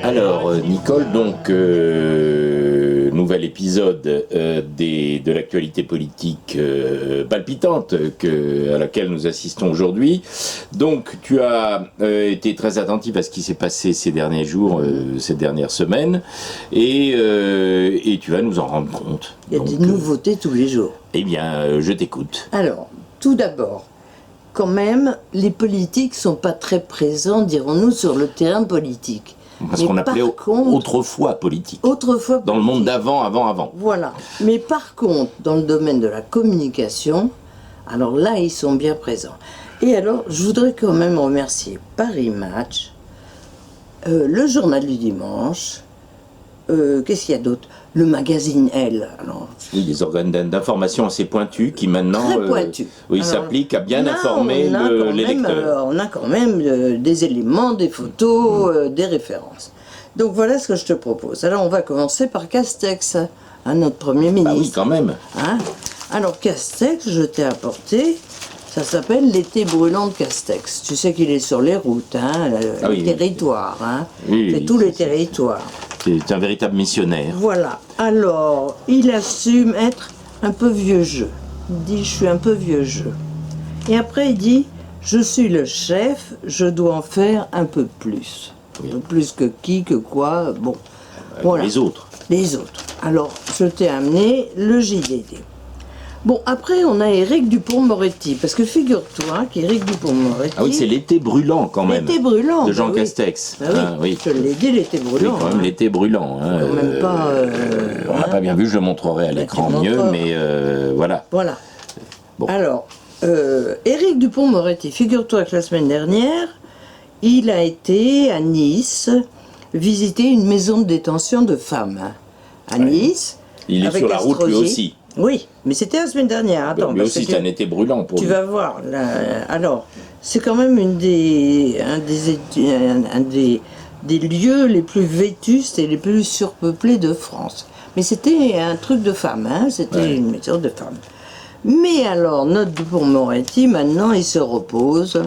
Alors, Nicole, donc, nouvel épisode de l'actualité politique palpitante à laquelle nous assistons aujourd'hui. Donc, tu as été très attentif à ce qui s'est passé ces derniers jours, ces dernières semaines, et tu vas nous en rendre compte. Il y a des nouveautés tous les jours. Eh bien, je t'écoute. Alors, tout d'abord, quand même, les politiques ne sont pas très présents, dirons-nous, sur le terrain politique. Parce qu'on appelait autrefois politique. Autrefois dans le monde d'avant, avant. Voilà. Mais par contre, dans le domaine de la communication, alors là, ils sont bien présents. Et alors, je voudrais quand même remercier Paris Match, le Journal du Dimanche, qu'est-ce qu'il y a d'autre ? Le magazine Elle. Alors, oui, des organes d'information assez pointus qui maintenant s'appliquent à bien informer les lecteurs. On a quand même des éléments, des photos, des références. Donc voilà ce que je te propose. Alors on va commencer par Castex, notre Premier ministre. Ah oui, quand même. Hein ? Alors Castex, je t'ai apporté, ça s'appelle l'été brûlant de Castex. Tu sais qu'il est sur les routes, les territoires. C'est tous les territoires. C'est un véritable missionnaire. Voilà. Alors, il assume être un peu vieux jeu. Il dit, je suis un peu vieux jeu. Et après, il dit, je suis le chef, je dois en faire un peu plus. Oui. Un peu plus que qui, que quoi, bon. Voilà. Les autres. Les autres. Alors, je t'ai amené le JDD. Bon, après, on a Éric Dupond-Moretti, parce que figure-toi qu'Éric Dupond-Moretti... Ah oui, c'est l'été brûlant, quand même. L'été brûlant. De Jean Castex. Oui, je l'ai dit, l'été brûlant. Oui, quand même, l'été brûlant. Quand même pas... on n'a pas bien vu, je le montrerai à l'écran mieux, mais voilà. Voilà. Bon. Alors, Éric Dupond-Moretti, figure-toi que la semaine dernière, il a été à Nice visiter une maison de détention de femmes. À Nice. Il est sur la route, lui aussi. Oui, mais c'était la semaine dernière. Attends, lui aussi, c'est un été brûlant pour lui. Tu vas voir. Alors, c'est quand même un des lieux les plus vétustes et les plus surpeuplés de France. Mais c'était un truc de femmes, c'était une maison de femmes. Mais alors, notre Dupond-Moretti, maintenant, il se repose.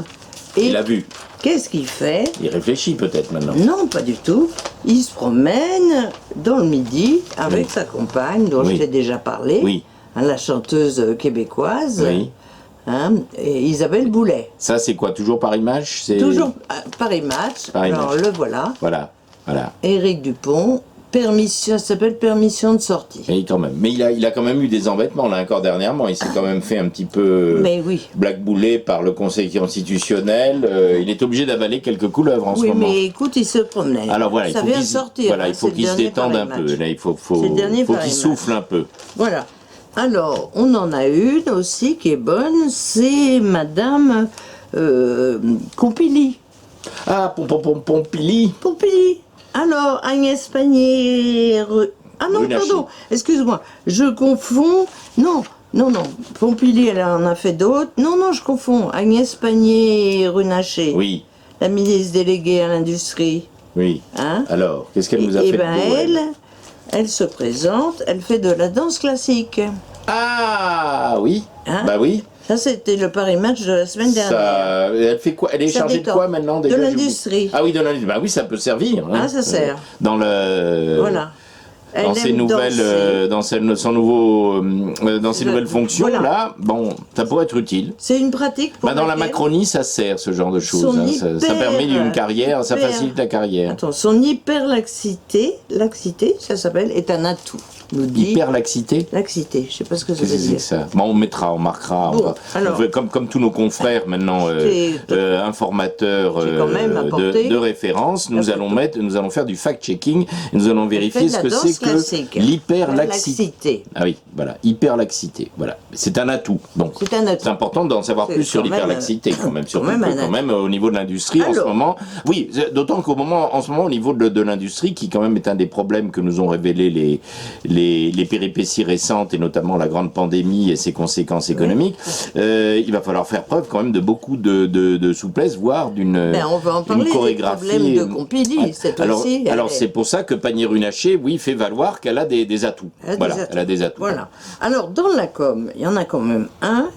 Et il a vu. Qu'est-ce qu'il fait ? Il réfléchit peut-être maintenant. Non, pas du tout. Il se promène dans le Midi avec sa compagne, dont je t'ai déjà parlé, la chanteuse québécoise, et Isabelle Boulay. Ça, c'est quoi ? Toujours Paris Match ? Toujours Paris Match. Alors, le voilà. Voilà. Éric Dupond. Ça s'appelle permission de sortie. Et quand même. Mais il a quand même eu des embêtements, là, encore dernièrement. Il s'est quand même fait un petit peu blackboulé par le Conseil constitutionnel. Il est obligé d'avaler quelques couleuvres en ce moment. Oui, mais écoute, il se promenait. Alors voilà, ça vient sortir. Voilà, il faut qu'il se détende un peu. Là, il faut qu'il souffle un peu. Voilà. Alors, on en a une aussi qui est bonne, c'est Madame Pompili. Ah, Pompili. Pompili. Alors, Agnès Pannier... Ah non, pardon, excuse-moi, je confonds... Non, Pompili, elle en a fait d'autres. Non, je confonds. Agnès Pannier-Runacher. Oui. La ministre déléguée à l'industrie. Oui. Alors, qu'est-ce qu'elle nous a fait de beau, elle se présente, elle fait de la danse classique. Ah, oui. Bah oui. Ça, c'était le Paris Match de la semaine dernière. Elle fait quoi ? Elle est chargée de quoi maintenant déjà ? De l'industrie. Ah oui, de l'industrie. Bah oui, ça peut servir. Ça sert. Dans le. Voilà. Dans ses nouvelles, dans ses nouvelles fonctions là, bon, ça pourrait être utile. C'est une pratique pour dans la Macronie, ça sert ce genre de choses. Ça permet une carrière, ça facilite la carrière. Attends, son hyperlaxité, ça s'appelle, est un atout. Hyperlaxité. Laxité, je sais pas ce que ça veut dire. Ça. Bon, on marquera. Bon, comme tous nos confrères maintenant, informateurs de référence, nous allons faire du fact-checking et nous allons vérifier ce que c'est que l'hyperlaxité. Ah oui, voilà, hyperlaxité. Voilà, c'est un atout. Donc, c'est important d'en savoir plus sur l'hyperlaxité quand même, surtout quand même au niveau de l'industrie en ce moment. Oui, d'autant en ce moment au niveau de l'industrie, qui quand même est un des problèmes que nous ont révélé les péripéties récentes et notamment la grande pandémie et ses conséquences économiques, il va falloir faire preuve quand même de beaucoup de souplesse, voire d'une chorégraphie. Des problèmes de Pompili, alors c'est pour ça que Pannier-Runacher, fait valoir qu'elle a des atouts. Elle a des atouts. Voilà. Alors dans la com, il y en a quand même un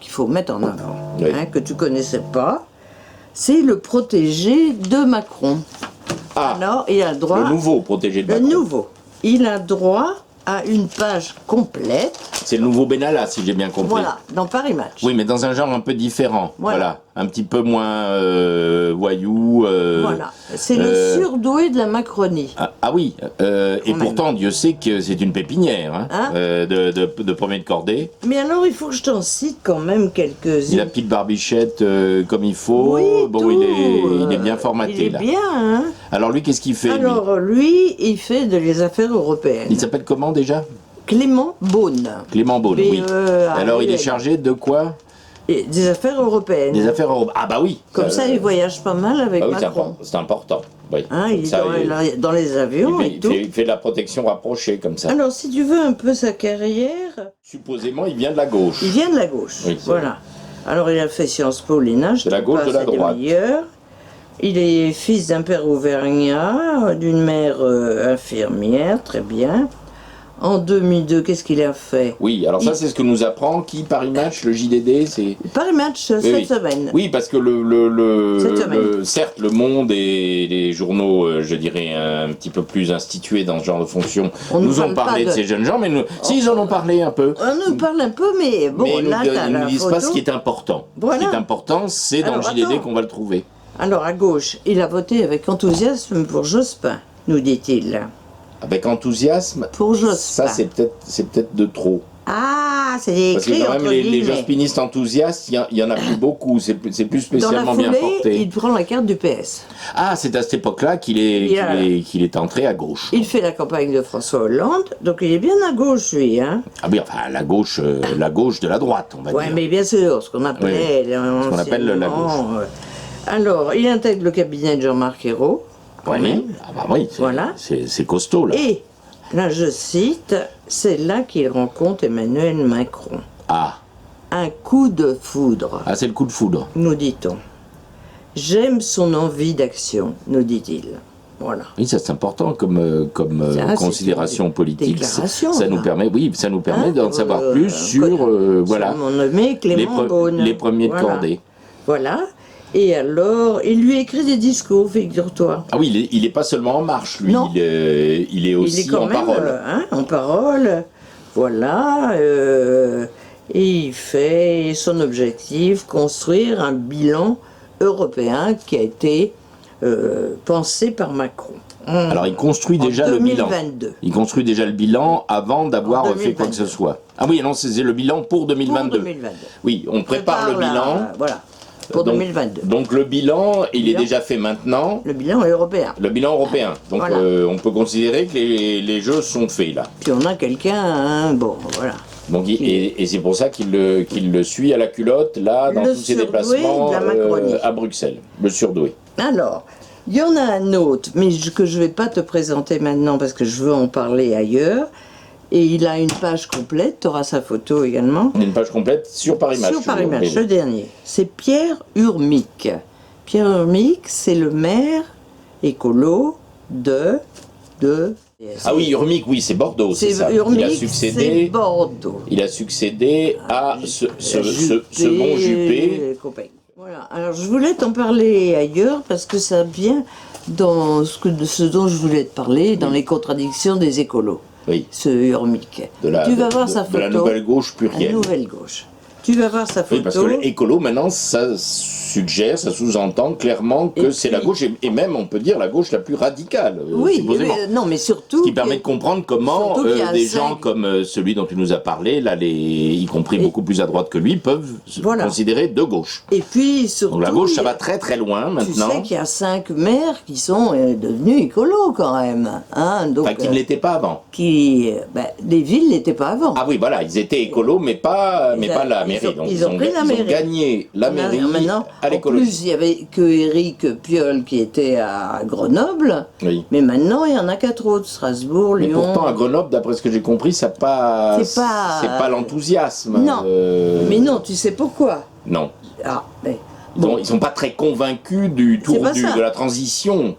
qu'il faut mettre en avant, que tu connaissais pas, c'est le protégé de Macron. Ah, alors il a droit... Le nouveau protégé de Le Macron. nouveau. Il a droit à une page complète. C'est le nouveau Benalla, si j'ai bien compris. Voilà, dans Paris Match. Oui, mais dans un genre un peu différent. Voilà. Un petit peu moins voyou. Voilà. C'est le surdoué de la Macronie. Ah oui. Et pourtant, Dieu sait que c'est une pépinière de premier de cordée. Mais alors, il faut que je t'en cite quand même quelques-unes. Il a la petite barbichette comme il faut. Oui, bon, tout. il est bien formaté, il est là. bien, hein. Alors, lui, qu'est-ce qu'il fait, Alors, lui, il fait les affaires européennes. Il s'appelle comment, déjà? Clément Beaune. Clément Beaune, oui. Alors, il est chargé de quoi? Et des affaires européennes. Des affaires européennes. Ah bah oui. Comme ça, il voyage pas mal avec Macron. C'est important. Oui. Hein, il est dans les avions et tout. Il fait de la protection rapprochée, comme ça. Alors, si tu veux un peu sa carrière... Supposément, il vient de la gauche. Il vient de la gauche, oui, voilà. Alors, il a fait Sciences Po, l'ENA, de la gauche, de la droite. Il est fils d'un père auvergnat, d'une mère infirmière, très bien. En 2002, qu'est-ce qu'il a fait? Oui, alors ça, c'est ce que nous apprend qui, Paris Match, le JDD, c'est... Paris Match, cette semaine. Oui, parce que certes, Le Monde et les journaux, je dirais, un petit peu plus institués dans ce genre de fonction, nous ont parlé de ces jeunes gens, mais si, ils en ont parlé un peu. On nous parle un peu, mais bon, mais là, ils ne nous disent pas ce qui est important. Voilà. Ce qui est important, c'est dans le JDD qu'on va le trouver. Alors, à gauche, il a voté avec enthousiasme pour Jospin, nous dit-il. Avec enthousiasme, pour Jospin. Ça c'est peut-être de trop. Ah, c'est écrit. Parce que quand même les jospinistes enthousiastes, il y en a plus beaucoup, c'est plus spécialement bien porté. Il prend la carte du PS. Ah, c'est à cette époque-là qu'il est entré à gauche. Il fait la campagne de François Hollande, donc il est bien à gauche, lui. Hein. Ah oui, enfin, la gauche de la droite, on va dire. Oui, mais bien sûr, ce qu'on appelle la gauche. Alors, il intègre le cabinet de Jean-Marc Ayrault. Oui, ah bah oui, c'est costaud, là. Et, là, je cite, c'est là qu'il rencontre Emmanuel Macron. Ah. Un coup de foudre. Ah, c'est le coup de foudre. Nous dit-on. J'aime son envie d'action, nous dit-il. Voilà. Oui, ça c'est important comme considération politique. Ça nous permet, d'en savoir plus sur voilà, mon nommé Clément Beaune. Les premiers de cordée. Voilà. Et alors, il lui écrit des discours, figure-toi. Ah oui, il est pas seulement en marche, lui. Non. Il est aussi en parole. En parole. Voilà. Et il fait son objectif, construire un bilan européen qui a été pensé par Macron. Alors il construit déjà le bilan. 2022. Il construit déjà le bilan avant d'avoir fait quoi que ce soit. Ah oui, non, c'est le bilan pour 2022. Pour 2022. Oui, on prépare le bilan. Voilà. Pour 2022. Donc le bilan, il est déjà fait maintenant. Le bilan est européen. Le bilan européen. Donc voilà. On peut considérer que les jeux sont faits là. Puis on a quelqu'un, bon, voilà. Donc, et c'est pour ça qu'il le suit à la culotte, là, dans tous ses déplacements à Bruxelles. Le surdoué. Alors, il y en a un autre, mais que je ne vais pas te présenter maintenant parce que je veux en parler ailleurs. Et il a une page complète, tu auras sa photo également. Une page complète sur Paris Match. Sur Paris Match, le dernier. C'est Pierre Urmic. Pierre Urmic, c'est le maire écolo de... Ah oui, Urmic, oui, c'est Bordeaux, c'est ça. Urmic, c'est Bordeaux. Il a succédé à ce bon Juppé. Voilà, alors je voulais t'en parler ailleurs parce que ça vient dans ce dont je voulais te parler, dans les contradictions des écolos. Oui. Ce Urmic. Tu vas voir sa photo. De la nouvelle gauche plurielle. La nouvelle gauche. Tu vas voir sa photo. Oui, parce que l'écolo, maintenant, ça suggère, ça sous-entend clairement que c'est la gauche, et même, on peut dire, la gauche la plus radicale. Oui, non, mais surtout... Ce qui permet de comprendre comment des gens comme celui dont tu nous as parlé, là, y compris beaucoup plus à droite que lui, peuvent se considérer de gauche. Et puis, surtout... Donc la gauche, ça va très très loin, maintenant. Tu sais qu'il y a 5 maires qui sont devenus écolos, quand même. Hein, donc, enfin, qui ne l'étaient pas avant. Les villes ne l'étaient pas avant. Ah oui, voilà, ils étaient écolos, mais pas la mairie. Donc ils ont gagné la mairie à l'écologie. En plus, il n'y avait que Éric Piolle qui était à Grenoble. Oui. Mais maintenant, il y en a 4 autres. Strasbourg, Lyon... Mais pourtant, à Grenoble, d'après ce que j'ai compris, c'est pas l'enthousiasme. Non. Mais non, tu sais pourquoi? Non. Ah, Ils sont pas très convaincus de la transition,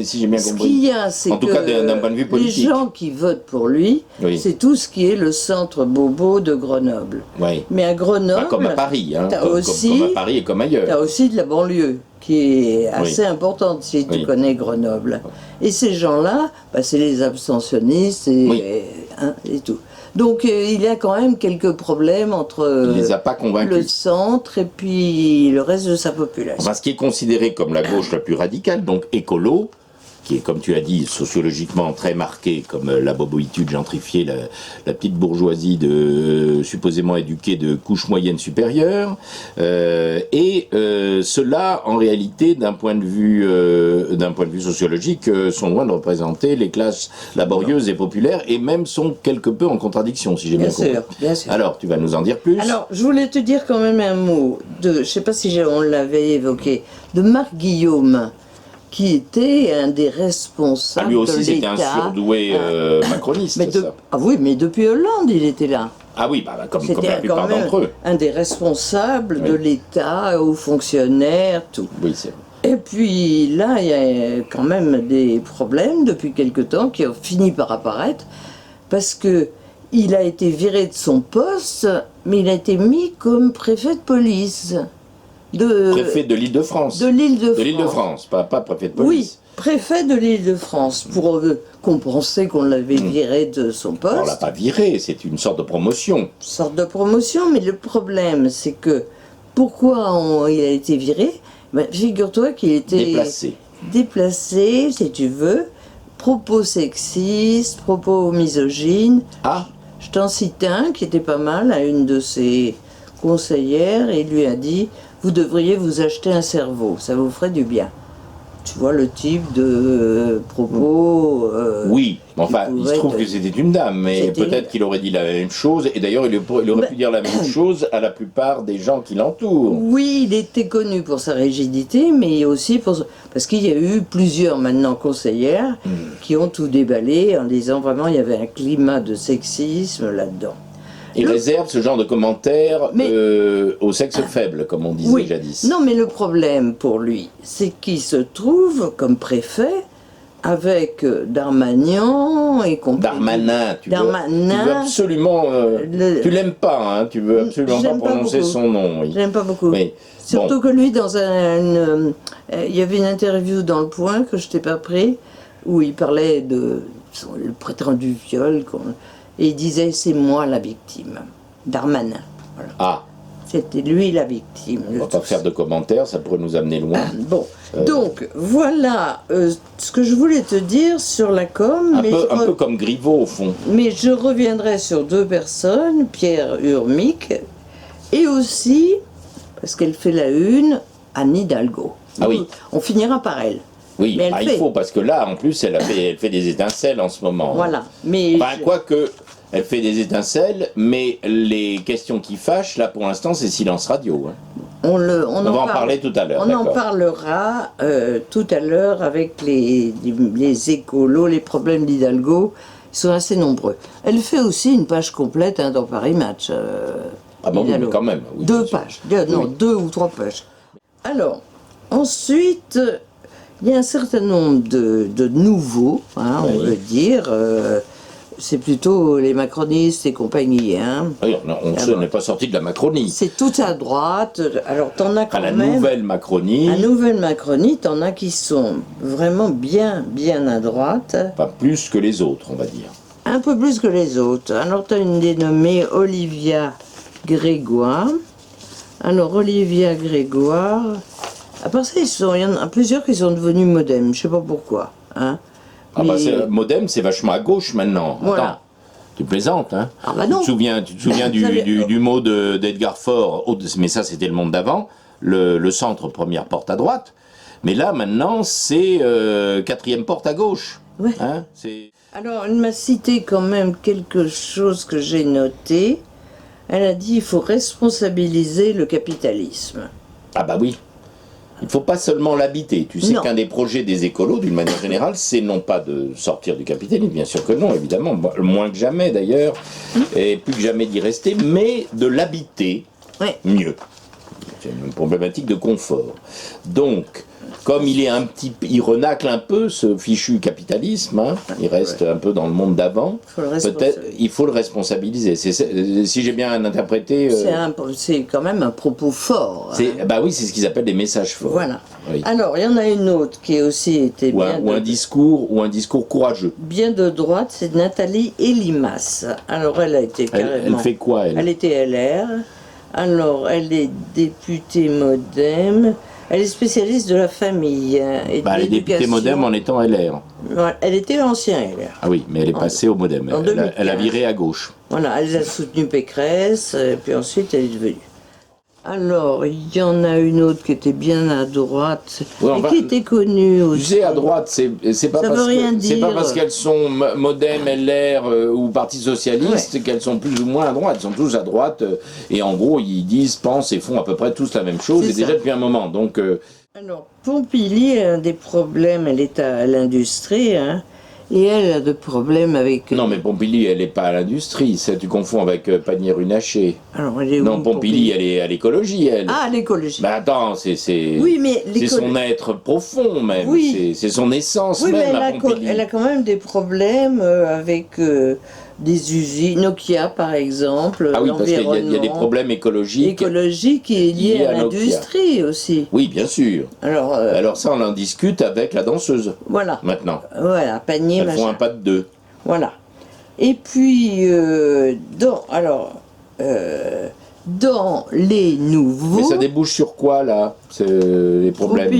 si j'ai bien compris. Ce qu'il y a, c'est que d'un point de vue politique. Les gens qui votent pour lui, c'est tout ce qui est le centre bobo de Grenoble. Oui. Mais à Grenoble, comme à Paris, comme à Paris et comme ailleurs. Tu as aussi de la banlieue, qui est assez importante si tu connais Grenoble. Et ces gens-là, c'est les abstentionnistes et tout. Donc il y a quand même quelques problèmes entre il les a pas convaincus. Le centre et puis le reste de sa population. Enfin, ce qui est considéré comme la gauche la plus radicale, donc écolo, qui est, comme tu as dit, sociologiquement très marquée comme la boboïtude gentrifiée, la petite bourgeoisie supposément éduquée de couche moyenne supérieure, et ceux-là, en réalité, d'un point de vue sociologique, sont loin de représenter les classes laborieuses et populaires, et même sont quelque peu en contradiction, si j'ai bien compris. Bien sûr. Alors, tu vas nous en dire plus? Alors, je voulais te dire quand même un mot je ne sais pas si on l'avait évoqué, de Marc Guillaume, qui était un des responsables lui aussi, de l'État. C'était un surdoué macroniste, ça. Ah oui, mais depuis Hollande, il était là. Ah oui, comme la plupart d'entre eux. Un des responsables de l'État, hauts fonctionnaires, tout. Oui, c'est vrai. Et puis là, il y a quand même des problèmes depuis quelque temps qui ont fini par apparaître, parce que il a été viré de son poste, mais il a été mis comme préfet de police. Préfet de l'Île-de-France. De l'Île-de-France. De l'Île-de-France, pas préfet de police. Oui, préfet de l'Île-de-France, pour compenser qu'on l'avait viré de son poste. On ne l'a pas viré, c'est une sorte de promotion. Une sorte de promotion, mais le problème, c'est que pourquoi il a été viré? Figure-toi qu'il était déplacé, si tu veux, propos sexistes, propos misogynes. Ah. Je t'en cite un qui était pas mal à une de ses conseillères, et il lui a dit: vous devriez vous acheter un cerveau, ça vous ferait du bien. Tu vois le type de propos... oui, enfin, il se trouve que c'était une dame, mais peut-être qu'il aurait dit la même chose, et d'ailleurs il aurait pu dire la même chose à la plupart des gens qui l'entourent. Oui, il était connu pour sa rigidité, mais aussi parce qu'il y a eu plusieurs maintenant conseillères qui ont tout déballé en disant vraiment il y avait un climat de sexisme là-dedans. Il réserve ce genre de commentaires au sexe faible, comme on disait jadis. Non, mais le problème pour lui, c'est qu'il se trouve comme préfet avec Darmanin et compagnie. Darmanin, tu veux absolument... tu l'aimes pas, hein, tu veux absolument pas prononcer son nom. Je l'aime pas beaucoup. Oui. Surtout que lui, il y avait une interview dans Le Point que je t'ai pas pris, où il parlait de le prétendu viol, et il disait: c'est moi la victime. Darmanin. Voilà. Ah. C'était lui la victime. On ne va pas faire de commentaires, ça pourrait nous amener loin. Bon, donc voilà ce que je voulais te dire sur la com. Un peu comme Griveaux au fond. Mais je reviendrai sur deux personnes, Pierre Urmic, et aussi, parce qu'elle fait la une, Anne Hidalgo. Ah oui. On finira par elle. Oui, il faut, parce que là, en plus, elle fait des étincelles en ce moment. Voilà. Mais quoique, elle fait des étincelles, mais les questions qui fâchent, là, pour l'instant, c'est silence radio. Hein. On va en parler tout à l'heure. On en parlera tout à l'heure avec les écolos, les problèmes d'Hidalgo. Ils sont assez nombreux. Elle fait aussi une page complète dans Paris Match. Ah bon, oui, quand même. Oui, 2 pages. Non, 2 ou 3 pages. Alors, ensuite... il y a un certain nombre de nouveaux, on veut dire. C'est plutôt les macronistes et compagnie. Hein. Oui, on n'est pas sorti de la Macronie. C'est tout à droite. Alors, t'en as quand même... la nouvelle Macronie. La nouvelle Macronie, t'en as qui sont vraiment bien à droite. Pas plus que les autres, on va dire. Un peu plus que les autres. Alors, t'as une dénommée Olivia Grégoire. Alors, Olivia Grégoire... À part ça, il y en a plusieurs qui sont devenus Modem, je ne sais pas pourquoi. Hein. Modem, c'est vachement à gauche maintenant. Voilà. Attends, tu plaisantes, hein. Ah bah non. Tu te souviens du mot d'Edgar Faure, mais ça c'était le monde d'avant, le centre, première porte à droite. Mais là, maintenant, c'est quatrième porte à gauche. Ouais. Hein, alors, elle m'a cité quand même quelque chose que j'ai noté. Elle a dit: il faut responsabiliser le capitalisme. Ah bah oui. Il ne faut pas seulement l'habiter. Tu sais qu'un des projets des écolos, d'une manière générale, c'est non pas de sortir du capitalisme, bien sûr que non, évidemment, moins que jamais d'ailleurs, et plus que jamais d'y rester, mais de l'habiter mieux. C'est même problématique de confort. Donc, comme il renacle un peu ce fichu capitalisme, hein, il reste un peu dans le monde d'avant, peut-être il faut le responsabiliser. Si j'ai bien interprété... C'est quand même un propos fort. Bah oui, c'est ce qu'ils appellent des messages forts. Voilà. Oui. Alors, il y en a une autre qui aussi était un discours courageux. Bien de droite, c'est Nathalie Elimas. Alors, elle a été carrément... Elle fait quoi, elle? Elle était LR. Alors, elle est députée MoDem. Elle est spécialiste de la famille et de elle est députée MoDem en étant LR. Elle était ancien LR. Ah oui, mais elle est passée au MoDem. Elle a viré à gauche. Voilà, elle a soutenu Pécresse, et puis ensuite elle est devenue. Alors, il y en a une autre qui était bien à droite, et qui était connue aussi. Tu sais, à droite, c'est pas parce qu'elles sont MoDem, LR ou Parti Socialiste qu'elles sont plus ou moins à droite. Ils sont tous à droite, et en gros, ils disent, pensent et font à peu près tous la même chose, et déjà depuis un moment. Donc, alors, Pompili a des problèmes, elle est à l'industrie, hein. Et elle a de problèmes avec... Non, mais Pompili, elle n'est pas à l'industrie. Ça, tu confonds avec Pannier-Runacher. Alors, elle est où, non, Pompili, elle est à l'écologie, elle. Ah, à l'écologie. Bah attends, c'est son être profond, même. Oui. C'est son essence, oui, même, mais Pompili. Elle a quand même des problèmes avec... des usines, Nokia par exemple, ah oui, parce qu'il y a des problèmes écologiques. Qui est lié à l'industrie aussi. Oui, bien sûr. Alors ça, on en discute avec la danseuse. Voilà. Maintenant. Voilà, panier, Elles font un pas de deux. Voilà. Et puis, dans les nouveaux... Mais ça débouche sur quoi, là, les problèmes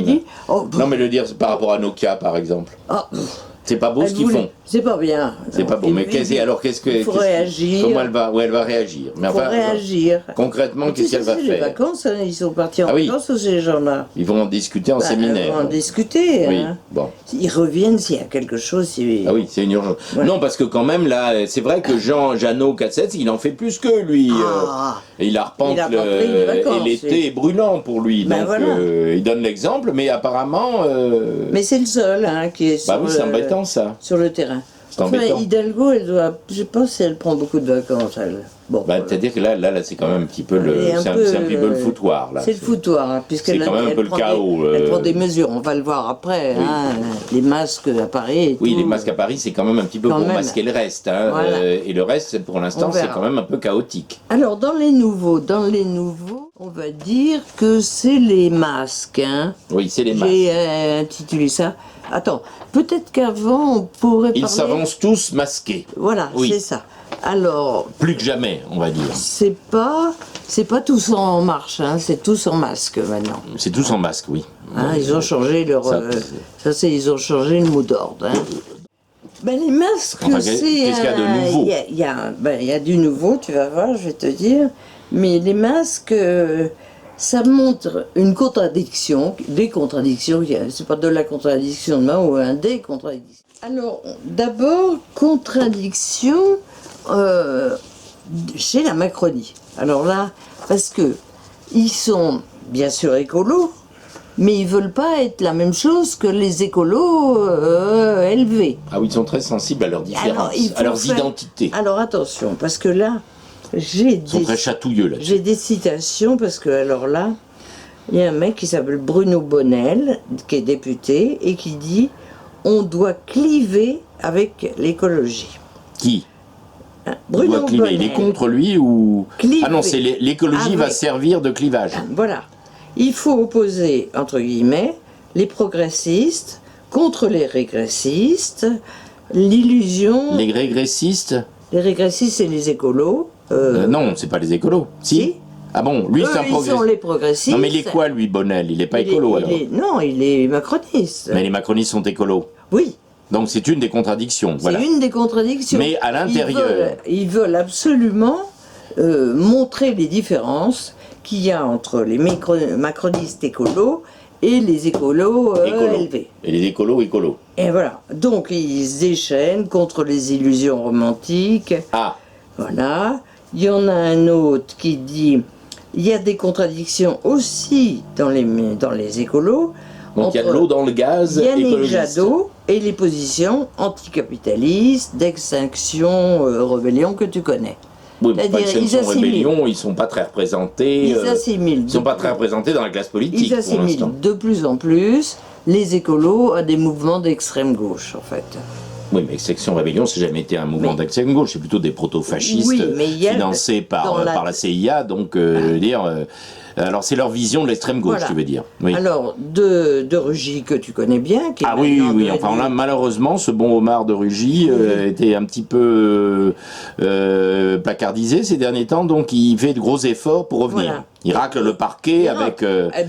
non, mais le dire par rapport à Nokia, par exemple. C'est pas beau ce qu'ils font. C'est pas bien. C'est pas beau. Mais alors qu'est-ce que... Il faut réagir. Comment elle va réagir. Il faut réagir. Concrètement, qu'est-ce qu'elle va faire? Les vacances, hein, ils sont partis en vacances, ces gens-là. Ils vont en discuter en séminaire. Ils vont en discuter. Oui, hein. bon. Ils reviennent s'il y a quelque chose. Ah oui, c'est une urgence. Ouais. Non, parce que quand même, là, c'est vrai que Jeannot Cassette, il en fait plus que lui. Il arpente et l'été est brûlant pour lui. Donc, il donne l'exemple, mais apparemment... Mais c'est le seul hein, qui est oui, c'est embêtant, ça. Sur le terrain. Enfin, Hidalgo, je pense qu'elle prend beaucoup de vacances, elle. Bon, c'est-à-dire que là, c'est quand même un petit peu c'est un petit peu le foutoir, là. C'est le foutoir, hein, puisqu'elle c'est quand même un peu le chaos. Elle prend des mesures, on va le voir après. Oui. Hein, les masques à Paris et oui, tout. les masques à Paris, c'est quand même un petit peu pour masquer le reste. Hein, voilà. Et le reste, pour l'instant, c'est quand même un peu chaotique. Alors, dans les nouveaux, on va dire que c'est les masques. Hein. Oui, c'est les masques. J'ai intitulé ça. Attends, peut-être qu'avant, on pourrait parler... Ils s'avancent tous masqués. Voilà, c'est ça. Alors... Plus que jamais, on va dire. C'est pas tous en marche, hein, c'est tous en masque maintenant. C'est tous en masque, oui. Hein, ils ont changé leur... ils ont changé le mot d'ordre. Hein. Les masques, qu'est-ce qu'il y a de nouveau? Il y a du nouveau, tu vas voir, je vais te dire. Mais les masques... ça montre une contradiction, des contradictions, c'est pas de la contradiction de main ou un des contradictions. Alors, d'abord, contradiction chez la Macronie. Alors là, parce que ils sont bien sûr écolos, mais ils veulent pas être la même chose que les écolos élevés. Ah oui, ils sont très sensibles à leurs différences, à leurs identités. Alors attention, parce que là, ils sont très chatouilleux là. J'ai des citations parce que alors là, il y a un mec qui s'appelle Bruno Bonnel, qui est député, et qui dit on doit cliver avec l'écologie. Qui? Bruno Bonnel. Il est contre lui ou... Cliver. Ah non, c'est l'écologie va servir de clivage. Voilà. Il faut opposer, entre guillemets, les progressistes contre les régressistes, l'illusion... Les régressistes? Les régressistes, c'est les écolos. Non, c'est pas les écolos. Si. Ah bon, lui c'est un progressiste. Ils sont les progressistes. Non mais il est quoi lui, Bonnel? Il est pas écolo alors? Non, il est macroniste. Mais les macronistes sont écolos. Oui. Donc c'est une des contradictions. C'est une des contradictions. Mais à l'intérieur... Ils veulent absolument montrer les différences qu'il y a entre les macronistes écolos et les écolos élevés. Et les écolos écolos. Et voilà. Donc ils se déchaînent contre les illusions romantiques. Ah. Voilà. Il y en a un autre qui dit il y a des contradictions aussi dans les écolos. Donc il y a de l'eau dans le gaz Yannick Jadot et les positions anticapitalistes, d'extinction, rébellion que tu connais. Oui, mais Extinction Rébellion, ils ne sont pas très représentés. Ils assimilent. Ils ne sont pas très représentés dans la classe politique. Ils assimilent de plus en plus les écolos à des mouvements d'extrême gauche, en fait. Oui, mais Extinction Rébellion, c'est jamais été un mouvement d'extrême gauche, c'est plutôt des proto-fascistes financés par la CIA, donc alors c'est leur vision de l'extrême gauche, tu veux dire. Oui. Alors, de Rugy, que tu connais bien. Qui est oui, enfin là, malheureusement, ce bon Omar de Rugy était un petit peu placardisé ces derniers temps, donc il fait de gros efforts pour revenir. Voilà. Il racle le parquet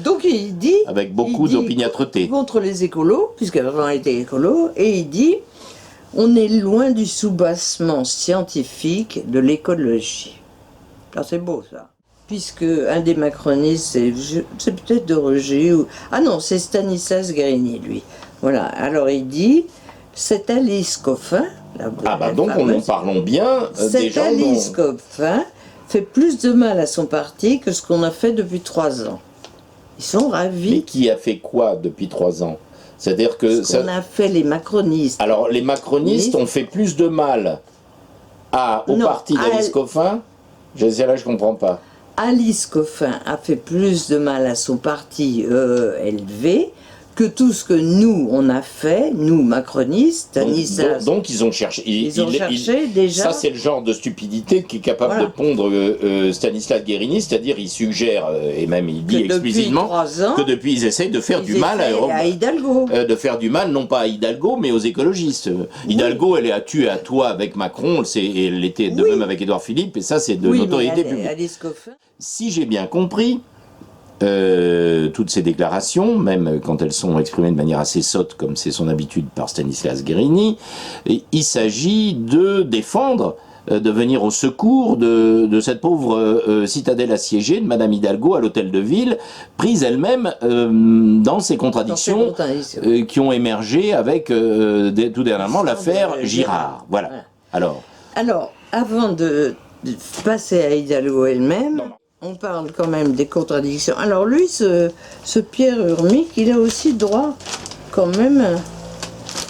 donc il dit, avec beaucoup d'opiniâtreté. Contre les écolos, puisqu'avant il était écolo, et il dit on est loin du soubassement scientifique de l'écologie. Alors c'est beau ça. Puisque un des macronistes, c'est peut-être de Rugy, ah non, c'est Stanislas Guérini, lui. Voilà, alors il dit, c'est Alice Coffin, donc nous parlons bien des gens Alice Coffin fait plus de mal à son parti que ce qu'on a fait depuis 3 ans. Ils sont ravis. Mais qui a fait quoi depuis 3 ans? C'est-à-dire que... Ce qu'on a fait les macronistes. Alors les macronistes ont fait plus de mal au parti d'Alice Coffin? Là, je comprends pas. Alice Coffin a fait plus de mal à son parti LV que tout ce que nous, on a fait, nous, macronistes, donc ils ont cherché. Ils ont cherché déjà. Ça, c'est le genre de stupidité qui est capable de pondre Stanislas Guérini, c'est-à-dire il suggère, et même il dit explicitement, que depuis ils essayent de faire du mal à Hidalgo. De faire du mal, non pas à Hidalgo, mais aux écologistes. Hidalgo, elle est à tuer à toi avec Macron, elle était de même avec Édouard Philippe, et ça, c'est de notoriété publique. Alice Coffin. Si j'ai bien compris, toutes ces déclarations, même quand elles sont exprimées de manière assez sotte, comme c'est son habitude par Stanislas Guérini, il s'agit de défendre, de venir au secours de cette pauvre citadelle assiégée de Madame Hidalgo à l'hôtel de ville, prise elle-même dans ces contradictions qui ont émergé avec tout dernièrement l'affaire Girard. Voilà. Alors, avant de passer à Hidalgo elle-même, on parle quand même des contradictions. Alors lui, ce Pierre Urmic, il a aussi droit quand même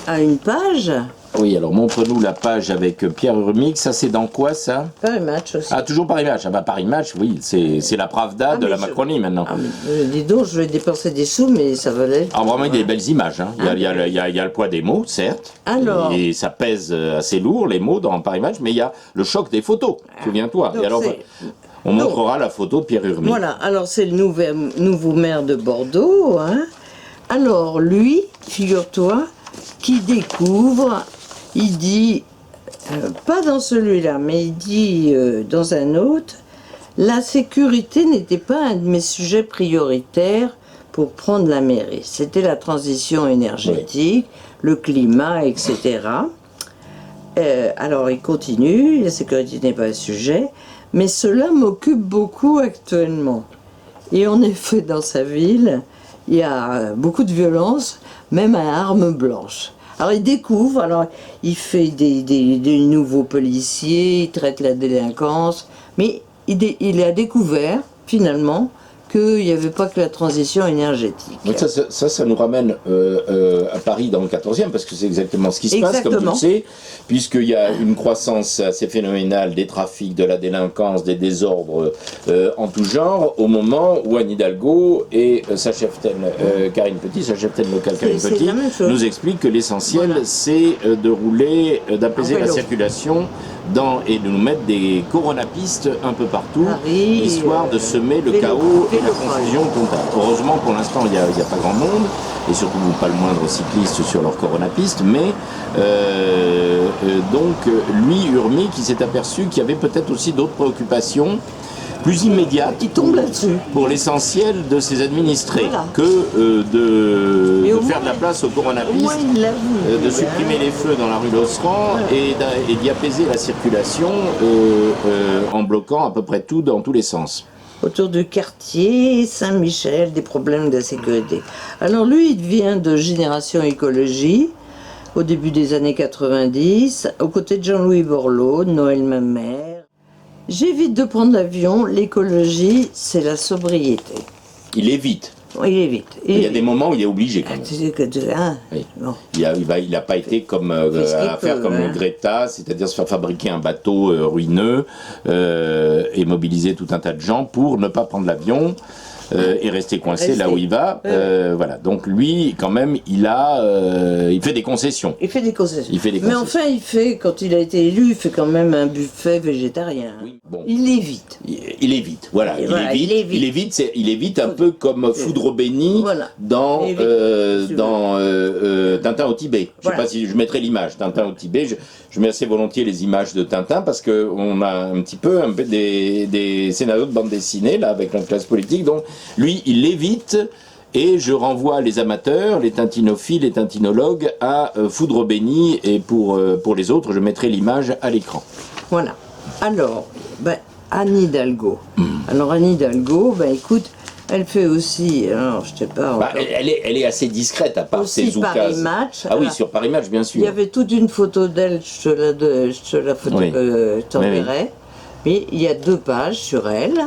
à une page. Oui, alors montre-nous la page avec Pierre Urmic. Ça, c'est dans quoi, ça? Paris Match aussi. Ah, toujours Paris Match. Ah bah Paris Match, oui, c'est la Pravda de la Macronie maintenant. Dis donc, je vais dépenser des sous, mais ça valait. Ah, vraiment, il y a des belles images. Hein. Il y a le poids des mots, certes. Alors. Et ça pèse assez lourd, les mots, dans Paris Match, mais il y a le choc des photos, souviens-toi. Et alors, on montrera la photo de Pierre Urmic. Voilà, alors c'est le nouveau maire de Bordeaux. Hein. Alors lui, figure-toi, qui découvre, il dit, pas dans celui-là, mais il dit dans un autre, la sécurité n'était pas un de mes sujets prioritaires pour prendre la mairie. C'était la transition énergétique, le climat, etc. Alors il continue, la sécurité n'est pas un sujet. Mais cela m'occupe beaucoup actuellement. Et en effet, dans sa ville, il y a beaucoup de violence, même à armes blanches. Alors il découvre, il fait des nouveaux policiers, il traite la délinquance, mais il a découvert, finalement, qu'il n'y avait pas que la transition énergétique. Donc ça nous ramène à Paris dans le 14e, parce que c'est exactement ce qui se passe, comme tu le sais, puisqu'il y a une croissance assez phénoménale des trafics, de la délinquance, des désordres en tout genre, au moment où Anne Hidalgo et sa cheftaine Karine Petit, sa cheftaine locale Karine Petit, nous explique que l'essentiel, c'est de rouler, d'apaiser la circulation, et de nous mettre des coronapistes un peu partout, histoire de semer le chaos et la confusion totale. Heureusement, pour l'instant, il n'y a pas grand monde, et surtout pas le moindre cycliste sur leur coronapistes, mais donc lui, Urmic, qui s'est aperçu qu'il y avait peut-être aussi d'autres préoccupations plus immédiate pour l'essentiel de ses administrés que de faire de la place aux coronapistes, de supprimer les feux dans la rue d'Osran et d'y apaiser la circulation en bloquant à peu près tout dans tous les sens. Autour du quartier Saint-Michel, des problèmes de sécurité. Alors lui, il vient de Génération Écologie, au début des années 90, aux côtés de Jean-Louis Borloo, Noël Mamère. J'évite de prendre l'avion, l'écologie, c'est la sobriété. Il évite. Il évite. Il y a des moments où il est obligé quand même. Oui. Bon. Il n'a pas été comme à faire comme Greta, c'est-à-dire se faire fabriquer un bateau ruineux et mobiliser tout un tas de gens pour ne pas prendre l'avion. Et rester coincé là où il va. Voilà. Donc lui, quand même, il fait des concessions. Il fait des concessions. Mais enfin, quand il a été élu, il fait quand même un buffet végétarien. Oui, bon. Il évite. Il évite. Voilà. Il évite un peu comme Foudre bénie dans Tintin au Tibet. Je sais pas si je mettrai l'image Tintin au Tibet. Je mets assez volontiers les images de Tintin parce que on a un petit peu des scénarios de bande dessinée là avec notre classe politique. Donc lui, il l'évite. Et je renvoie les amateurs, les tintinophiles, les tintinologues à Foudre bénie. Et pour les autres, je mettrai l'image à l'écran. Voilà. Alors, Anne Hidalgo. Alors Anne Hidalgo, écoute, elle fait aussi, alors je sais pas... elle est assez discrète à part aussi ses oukases. Paris Match. Ah oui, sur Paris Match, bien sûr. Il y avait toute une photo d'elle, je te la photo t'enverrai. Mais il y a 2 pages sur elle.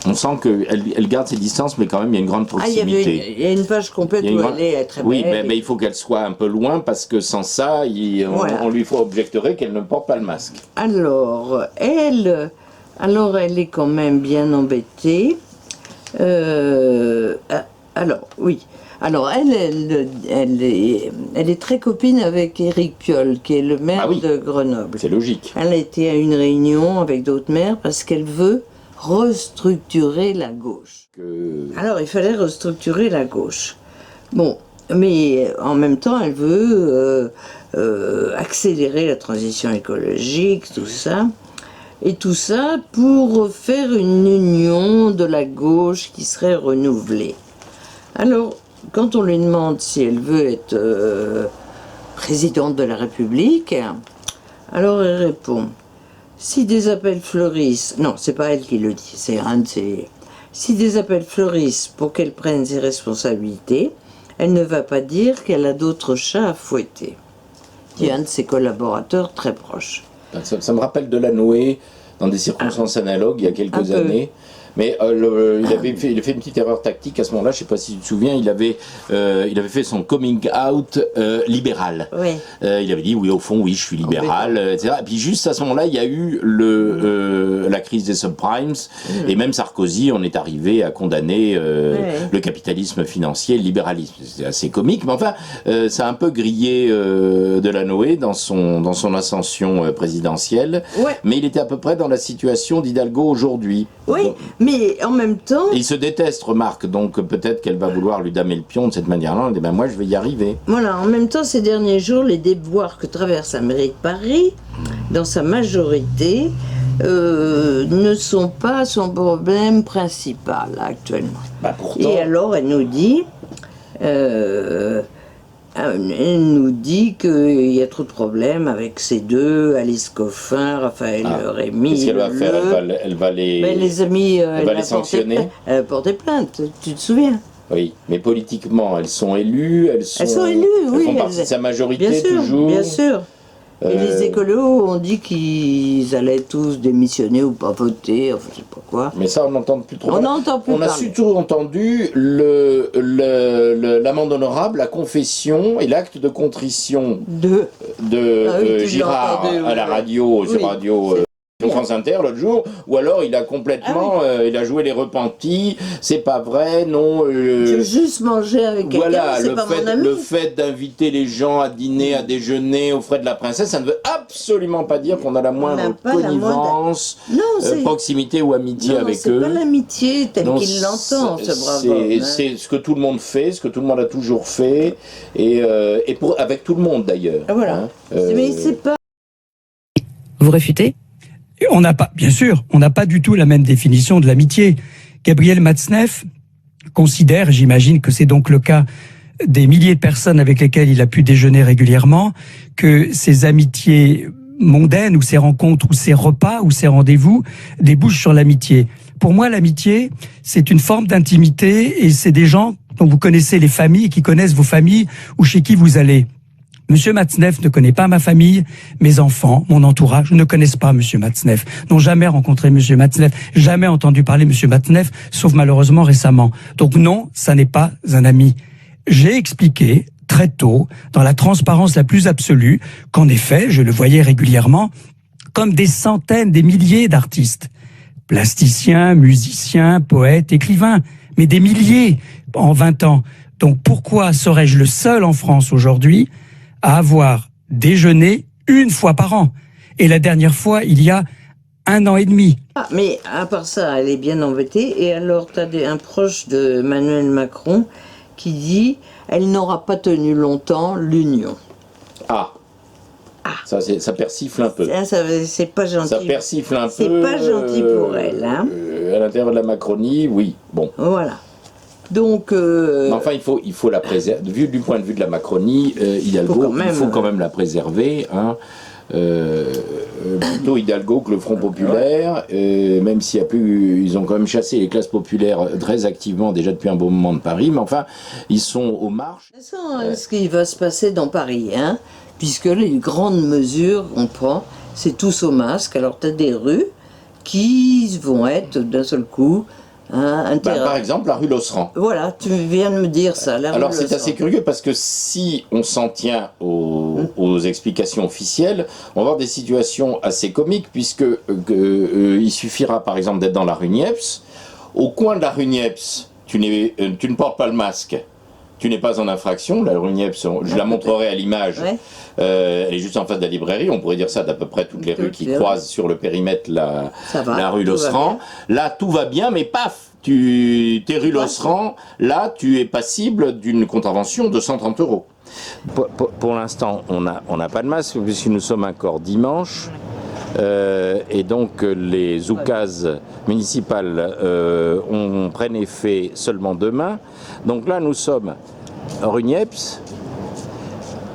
On sent qu'elle garde ses distances, mais quand même, il y a une grande proximité. Il y a une page complète où elle est très belle. Oui, mais il faut qu'elle soit un peu loin, parce que sans ça, on lui objecterait qu'elle ne porte pas le masque. Alors, elle est quand même bien embêtée. Alors, oui. Alors, elle est très copine avec Éric Piolle, qui est le maire de Grenoble. C'est logique. Elle a été à une réunion avec d'autres maires parce qu'elle veut restructurer la gauche. Alors, il fallait restructurer la gauche. Bon, mais en même temps, elle veut accélérer la transition écologique, tout ça. Et tout ça pour faire une union de la gauche qui serait renouvelée. Alors, quand on lui demande si elle veut être présidente de la République, alors elle répond: si des appels fleurissent, non, c'est pas elle qui le dit, c'est un de ses... Si des appels fleurissent pour qu'elle prenne ses responsabilités, elle ne va pas dire qu'elle a d'autres chats à fouetter. C'est un de ses collaborateurs très proches. Ça me rappelle Delanoë dans des circonstances analogues il y a quelques années. Mais il a fait une petite erreur tactique à ce moment-là, je ne sais pas si tu te souviens, il avait fait son coming out libéral. Oui. Il avait dit oui, au fond, oui, je suis libéral, etc. Et puis juste à ce moment-là, il y a eu la crise des subprimes, et même Sarkozy, on est arrivé à condamner le capitalisme financier, le libéralisme. C'est assez comique, mais enfin, ça a un peu grillé Delanoë dans son ascension présidentielle. Ouais. Mais il était à peu près dans la situation d'Hidalgo aujourd'hui. Oui, mais en même temps... Il se déteste, remarque, donc peut-être qu'elle va vouloir lui damer le pion de cette manière-là. Elle dit, moi je vais y arriver. Voilà, en même temps, ces derniers jours, les déboires que traverse la mairie de Paris, dans sa majorité, ne sont pas son problème principal, actuellement. Pourtant... Et alors, elle nous dit... Elle nous dit qu'il y a trop de problèmes avec ces deux, Alice Coffin, Raphaël Rémy. Qu'est-ce qu'elle va faire? Elle va les sanctionner. Elle a porté plainte, tu te souviens? Oui, mais politiquement, elles sont élues, elles sont élues, oui. Elles font partie de sa majorité, bien sûr, toujours. Bien sûr. Et les écolos ont dit qu'ils allaient tous démissionner ou pas voter, enfin je sais pas quoi. Mais ça on n'entend plus trop. On n'entend plus. On a surtout entendu l'amende honorable, la confession et l'acte de contrition de Girard à la radio, sur radio. France Inter l'autre jour, ou alors il a complètement, il a joué les repentis, c'est pas vrai, non. J'ai juste mangé avec quelqu'un, c'est pas mon ami. Le fait d'inviter les gens à dîner, à déjeuner aux frais de la princesse, ça ne veut absolument pas dire qu'on a la moindre connivence, proximité ou amitié avec eux. C'est pas l'amitié telle qu'il l'entend, ce brave homme. C'est ce que tout le monde fait, ce que tout le monde a toujours fait, et avec tout le monde d'ailleurs. Voilà. Mais c'est pas... Vous réfutez ? On n'a pas, bien sûr, on n'a pas du tout la même définition de l'amitié. Gabriel Matzneff considère, j'imagine que c'est donc le cas des milliers de personnes avec lesquelles il a pu déjeuner régulièrement, que ces amitiés mondaines ou ces rencontres ou ces repas ou ces rendez-vous débouchent sur l'amitié. Pour moi, l'amitié, c'est une forme d'intimité et c'est des gens dont vous connaissez les familles, qui connaissent vos familles ou chez qui vous allez. Monsieur Matzneff ne connaît pas ma famille, mes enfants, mon entourage ne connaissent pas Monsieur Matzneff, n'ont jamais rencontré Monsieur Matzneff, jamais entendu parler Monsieur Matzneff, sauf malheureusement récemment. Donc non, ça n'est pas un ami. J'ai expliqué très tôt, dans la transparence la plus absolue, qu'en effet, je le voyais régulièrement, comme des centaines, des milliers d'artistes, plasticiens, musiciens, poètes, écrivains, mais des milliers en 20 ans. Donc pourquoi serais-je le seul en France aujourd'hui à avoir déjeuné une fois par an? Et la dernière fois, il y a 1 an et demi. Ah, mais à part ça, elle est bien embêtée. Et alors, tu as un proche de Emmanuel Macron qui dit « Elle n'aura pas tenu longtemps l'union ». Ah. Ça persifle un peu. C'est pas gentil. Ça persifle un peu. C'est pas gentil pour elle. Hein. À l'intérieur de la Macronie, oui. Bon. Voilà. Donc. Enfin, il faut la préserver. Vu du point de vue de la Macronie, Hidalgo, il faut quand même la préserver. Hein. Plutôt Hidalgo que le Front Populaire, même s'il y a plus, ils ont quand même chassé les classes populaires très activement déjà depuis un bon moment de Paris, mais enfin, ils sont aux marges. C'est ce qui va se passer dans Paris, hein, puisque les grandes mesures qu'on prend, c'est tous au masque. Alors tu as des rues qui vont être d'un seul coup par exemple, la rue Losseran. Voilà, tu viens de me dire ça. Alors c'est assez curieux parce que si on s'en tient aux explications officielles, on va avoir des situations assez comiques puisque il suffira par exemple d'être dans la rue Niepce. Au coin de la rue Niepce, tu ne portes pas le masque. Tu n'es pas en infraction. La rue Niepce, je la montrerai à l'image. Ouais. Elle est juste en face de la librairie. On pourrait dire ça d'à peu près toutes les rues qui croisent sur le périmètre la rue Losseran. Là, tout va bien, mais paf, t'es rue Losseran. Là, tu es passible d'une contravention de 130 €. Pour l'instant, on n'a pas de masque puisque nous sommes encore dimanche. Et donc les oukases municipales prennent effet seulement demain. Donc là nous sommes rue Niepce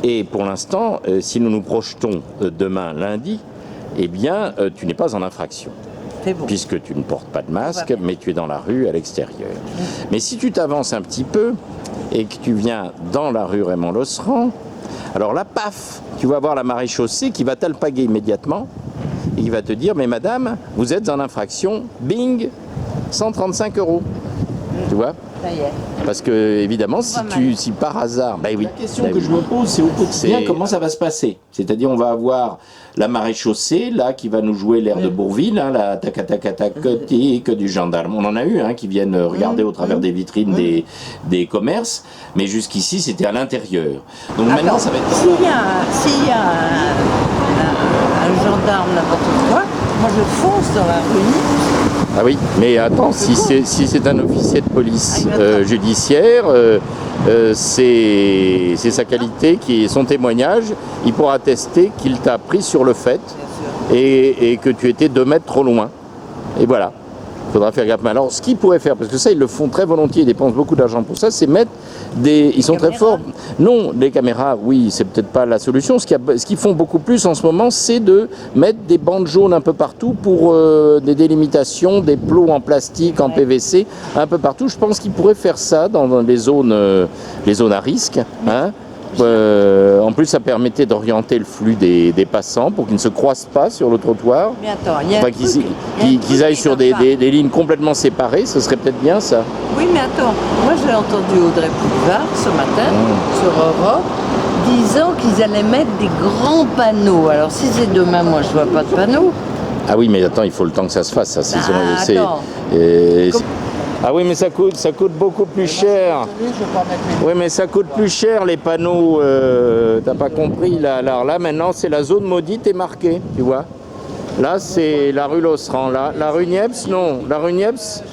et pour l'instant si nous nous projetons demain lundi, eh bien tu n'es pas en infraction. Bon. Puisque tu ne portes pas de masque, mais tu es dans la rue à l'extérieur. Mais si tu t'avances un petit peu et que tu viens dans la rue Raymond Losseran, alors là, paf, tu vas voir la maréchaussée qui va t'alpaguer immédiatement. Et il va te dire, mais madame, vous êtes en infraction, bing, 135 €. Tu vois? Ça y est. Parce que, évidemment, si par hasard... Ben oui, la question que je me pose, c'est au quotidien, comment ça va se passer? C'est-à-dire, on va avoir la maréchaussée, là, qui va nous jouer l'air de Bourville, hein, la tac-tac-tac-tac-tic du gendarme. On en a eu, hein, qui viennent regarder au travers des vitrines des commerces, mais jusqu'ici, c'était à l'intérieur. Donc maintenant, ça va être... S'il y a un gendarme, n'importe quoi, moi je fonce dans la rue. Ah oui, mais attends, si c'est un officier de police judiciaire, c'est sa qualité, son témoignage, il pourra attester qu'il t'a pris sur le fait et que tu étais 2 mètres trop loin. Et voilà, il faudra faire gaffe. Alors ce qu'ils pourraient faire, parce que ça ils le font très volontiers, ils dépensent beaucoup d'argent pour ça, c'est mettre ils sont très forts. Non, les caméras, oui, c'est peut-être pas la solution. Ce qu'ils font beaucoup plus en ce moment, c'est de mettre des bandes jaunes un peu partout pour des délimitations, des plots en plastique, en PVC, un peu partout. Je pense qu'ils pourraient faire ça dans les zones à risque. Hein. En plus, ça permettait d'orienter le flux des passants pour qu'ils ne se croisent pas sur le trottoir. Mais attends, qu'ils aillent sur des lignes complètement séparées, ce serait peut-être bien ça. Oui, mais attends, moi j'ai entendu Audrey Pulvar ce matin sur Europe disant qu'ils allaient mettre des grands panneaux. Alors si c'est demain, moi je vois pas de panneaux. Ah oui, mais attends, il faut le temps que ça se fasse. Ça, ah oui, mais ça coûte beaucoup plus cher. Oui, mais ça coûte plus cher les panneaux. T'as pas compris là. Alors là, maintenant, c'est la zone maudite est marquée, tu vois. Là, c'est la rue Losseran. Là, la rue Niepce, non. La rue Niepce.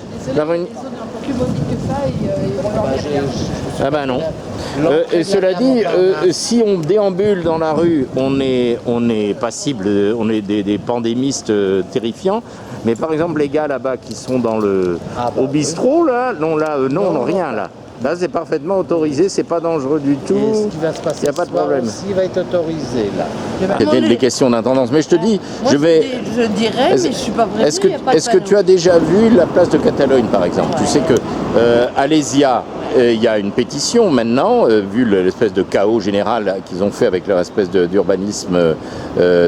Ah ben non. Et cela dit, si on déambule dans la rue, on est passible, on est des pandémistes terrifiants. Mais par exemple, les gars là-bas qui sont au bistrot, là, non, rien là. Là, c'est parfaitement autorisé, c'est pas dangereux du tout. Il n'y a pas de problème. S'il va être autorisé, là. C'est des questions d'intendance. Mais je te dis, je dirais, mais je ne suis pas prévenue. Est-ce que tu as déjà vu la place de Catalogne, par exemple? Tu sais que Alésia il y a une pétition maintenant, vu l'espèce de chaos général qu'ils ont fait avec leur espèce d'urbanisme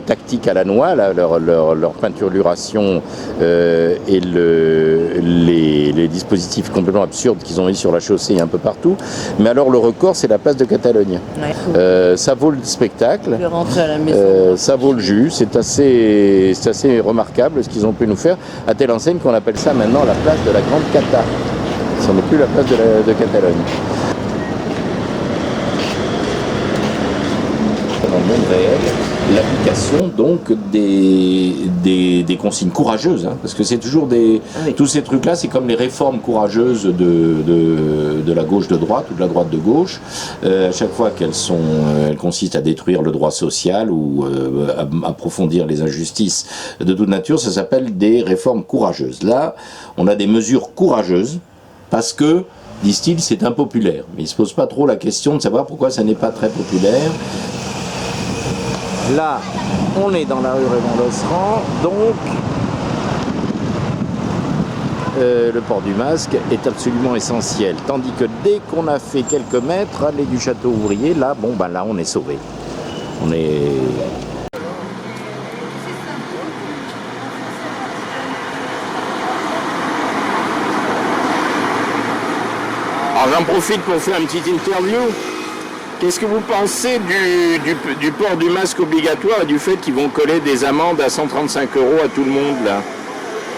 tactique à la noix, là, leur peinturation et les dispositifs complètement absurdes qu'ils ont mis sur la chaussée un peu partout. Mais alors le record, c'est la place de Catalogne. Ouais. Ça vaut le spectacle, à la maison, ça vaut le jus, c'est assez remarquable ce qu'ils ont pu nous faire, à telle enseigne qu'on appelle ça maintenant la place de la Grande Cata. Ce n'est plus la place de Catalogne. Dans le monde réel, l'application donc des consignes courageuses, hein, parce que c'est toujours tous ces trucs-là, c'est comme les réformes courageuses de la gauche de droite ou de la droite de gauche. À chaque fois qu'elles consistent à détruire le droit social ou à approfondir les injustices de toute nature, ça s'appelle des réformes courageuses. Là, on a des mesures courageuses parce que, disent-ils, c'est impopulaire. Mais ils ne se posent pas trop la question de savoir pourquoi ça n'est pas très populaire. Là, on est dans la rue Raymond Losserand, donc le port du masque est absolument essentiel. Tandis que dès qu'on a fait quelques mètres, allée du Château Ouvrier, là, là, on est sauvé. On est... Alors j'en profite pour faire une petite interview. Qu'est-ce que vous pensez du port du masque obligatoire et du fait qu'ils vont coller des amendes à 135 € à tout le monde là?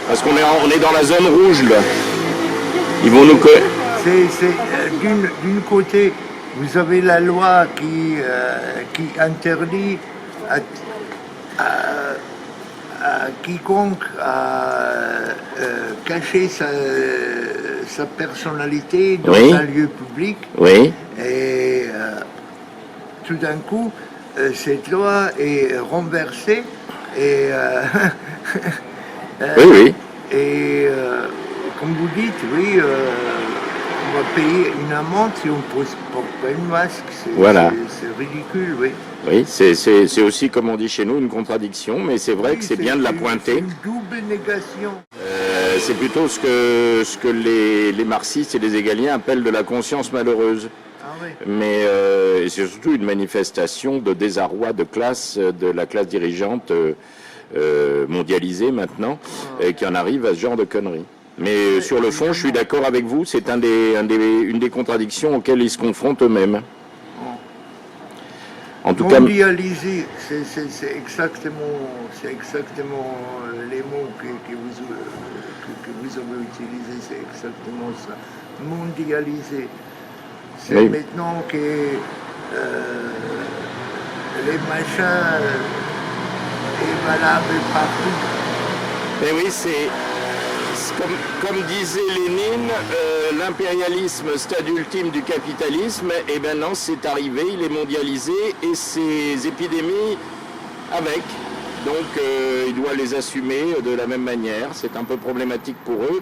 Parce qu'on est dans la zone rouge là. Ils vont nous coller. D'une côté, vous avez la loi qui interdit à quiconque à cacher sa personnalité dans un lieu public. Oui. Et tout d'un coup, cette loi est renversée et oui. Et comme vous dites, oui, on va payer une amende si on ne porte pas une masque. C'est ridicule, oui. Oui, c'est aussi, comme on dit chez nous, une contradiction, mais c'est vrai que c'est bien de la pointer. C'est une double négation. C'est plutôt ce que les marxistes et les hégéliens appellent de la conscience malheureuse. Ah oui. Mais c'est surtout une manifestation de désarroi de la classe dirigeante mondialisée maintenant, qui en arrive à ce genre de conneries. Mais sur le fond, je suis d'accord avec vous, c'est une des contradictions auxquelles ils se confrontent eux-mêmes. En tout cas, mondialisé, c'est exactement les mots que vous avez utilisés, c'est exactement ça. Mondialisé. C'est maintenant que les machins est valable partout. Mais oui, c'est comme disait Lénine, l'impérialisme, stade ultime du capitalisme, et maintenant c'est arrivé, il est mondialisé, et ces épidémies avec. Donc il doit les assumer de la même manière, c'est un peu problématique pour eux,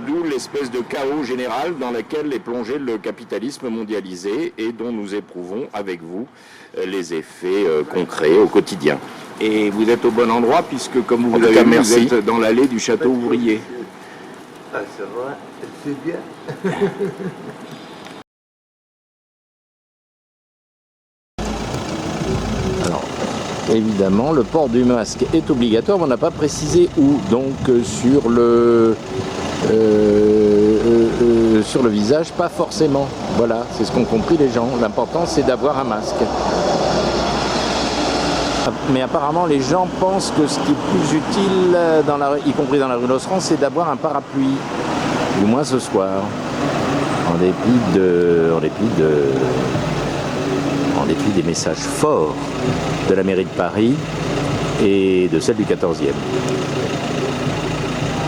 d'où l'espèce de chaos général dans lequel est plongé le capitalisme mondialisé et dont nous éprouvons avec vous les effets concrets au quotidien. Et vous êtes au bon endroit puisque, comme vous l'avez dit, vous êtes dans l'allée du Château Ouvrier. Ah, ça va, c'est bien. Alors, évidemment, le port du masque est obligatoire, mais on n'a pas précisé où. Donc, sur le visage, pas forcément. Voilà, c'est ce qu'ont compris les gens. L'important, c'est d'avoir un masque. Mais apparemment, les gens pensent que ce qui est plus utile, y compris dans la rue Losserand, c'est d'avoir un parapluie. Du moins ce soir. En dépit des messages forts de la mairie de Paris et de celle du 14e.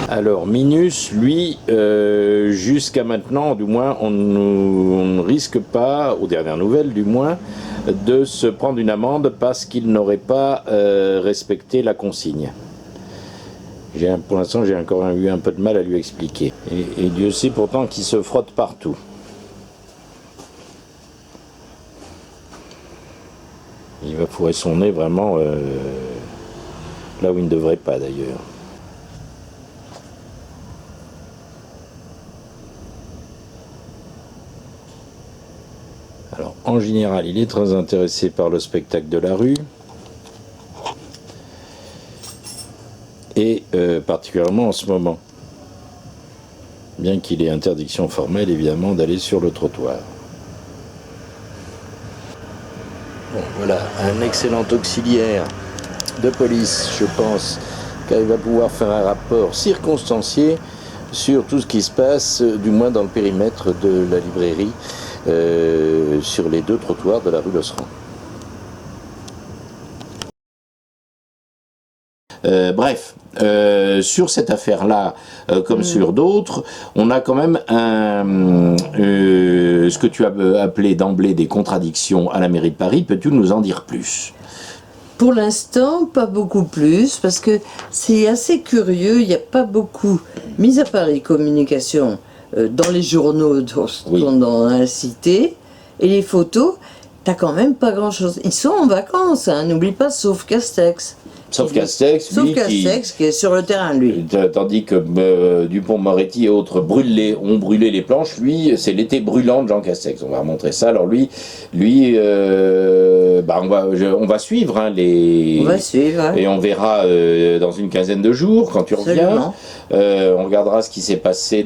Alors Minus, lui, jusqu'à maintenant, du moins, on ne risque pas, aux dernières nouvelles du moins, de se prendre une amende parce qu'il n'aurait pas respecté la consigne. Pour l'instant, j'ai encore eu un peu de mal à lui expliquer. Et Dieu sait pourtant qu'il se frotte partout. Il va fourrer son nez vraiment là où il ne devrait pas d'ailleurs. Alors, en général, il est très intéressé par le spectacle de la rue. Et particulièrement en ce moment. Bien qu'il ait interdiction formelle, évidemment, d'aller sur le trottoir. Bon, voilà, un excellent auxiliaire de police, je pense, car il va pouvoir faire un rapport circonstancié sur tout ce qui se passe, du moins dans le périmètre de la librairie, sur les 2 trottoirs de la rue Losserand. Bref, sur cette affaire-là, comme sur d'autres, on a quand même ce que tu as appelé d'emblée des contradictions à la mairie de Paris. Peux-tu nous en dire plus ? Pour l'instant, pas beaucoup plus, parce que c'est assez curieux, il n'y a pas beaucoup, mis à part les communications dans les journaux dont on a cité, et les photos, t'as quand même pas grand-chose. Ils sont en vacances, hein, n'oublie pas, sauf Castex. Sauf Castex, lui, qui est sur le terrain, lui. Tandis que Dupond-Moretti et autres ont brûlé les planches, lui, c'est l'été brûlant de Jean Castex. On va remontrer ça. Alors lui, on va suivre les... On va suivre, hein. Et on verra dans une quinzaine de jours, quand tu reviens. On regardera ce qui s'est passé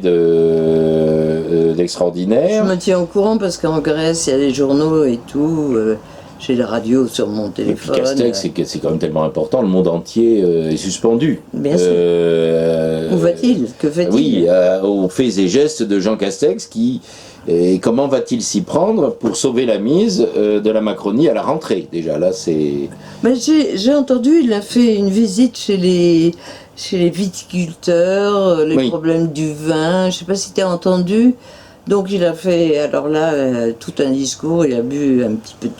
d'extraordinaire. Je me tiens au courant parce qu'en Grèce, il y a les journaux et tout... J'ai la radio sur mon téléphone. Et puis Castex, c'est quand même tellement important, le monde entier est suspendu. Bien sûr. Où va-t-il ? Que fait-il ? Oui, aux faits et gestes de Jean Castex, et comment va-t-il s'y prendre pour sauver la mise de la Macronie à la rentrée ? Déjà, là, c'est... Ben, j'ai entendu, il a fait une visite chez les viticulteurs, les problèmes du vin, je ne sais pas si tu as entendu. Donc il a fait, alors là, tout un discours, il a bu un petit peu de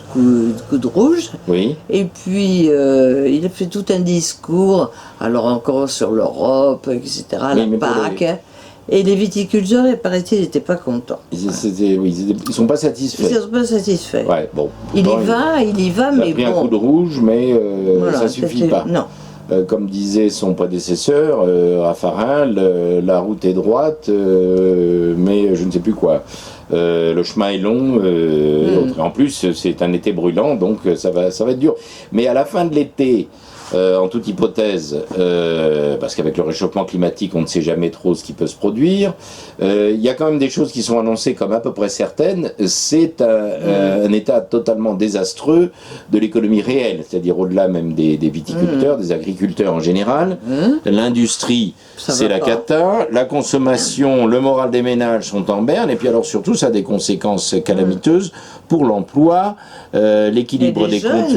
coup de rouge. Oui. Et puis, il a fait tout un discours, alors encore sur l'Europe, etc., la PAC. Et les viticulteurs, il paraît-il, n'étaient pas contents. Ils ne sont pas satisfaits. Ils ne sont pas satisfaits. Ouais, bon. Il y va, mais bon. Il a pris un coup de rouge, mais ça ne suffit pas. Non. Comme disait son prédécesseur, Raffarin, la route est droite, mais je ne sais plus quoi. Le chemin est long, en plus c'est un été brûlant, donc ça va être dur. Mais à la fin de l'été, en toute hypothèse, parce qu'avec le réchauffement climatique, on ne sait jamais trop ce qui peut se produire, il y a quand même des choses qui sont annoncées comme à peu près certaines. C'est un état totalement désastreux de l'économie réelle, c'est-à-dire au-delà même des viticulteurs, des agriculteurs en général. L'industrie, c'est la cata. La consommation, le moral des ménages sont en berne. Et puis alors surtout, ça a des conséquences calamiteuses pour l'emploi, l'équilibre des comptes,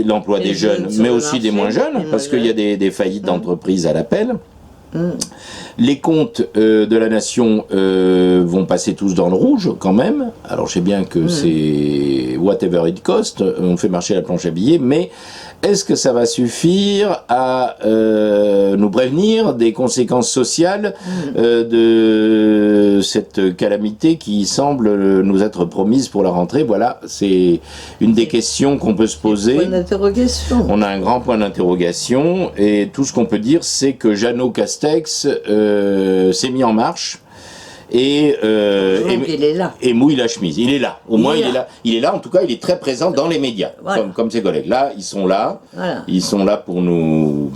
l'emploi des jeunes, mais aussi des moins jeunes, parce qu'il y a des faillites d'entreprises à l'appel. Les comptes de la nation vont passer tous dans le rouge quand même. Alors je sais bien que c'est whatever it cost, on fait marcher la planche à billets, mais est-ce que ça va suffire à nous prévenir des conséquences sociales de cette calamité qui semble nous être promise pour la rentrée? Voilà, c'est une des questions qu'on peut se poser. Point d'interrogation. On a un grand point d'interrogation et tout ce qu'on peut dire, c'est que Jeannot Castex s'est mis en marche. Et il est là. Et mouille la chemise. Il est là. Au moins, il est là. En tout cas, il est très présent dans les médias, voilà. comme ses collègues. Là, ils sont là. Voilà. Ils sont là pour nous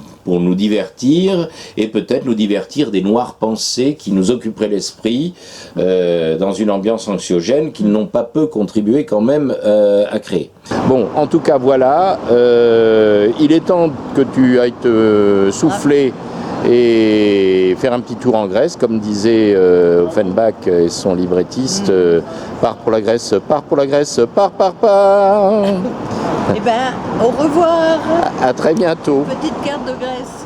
divertir et peut-être nous divertir des noires pensées qui nous occuperaient l'esprit dans une ambiance anxiogène qu'ils n'ont pas peu contribué quand même à créer. Bon, en tout cas, voilà. Il est temps que tu ailles te souffler et faire un petit tour en Grèce, comme disait Offenbach et son librettiste, part pour la Grèce, part pour la Grèce, part. Eh ben, au revoir. À très bientôt. Petite carte de Grèce.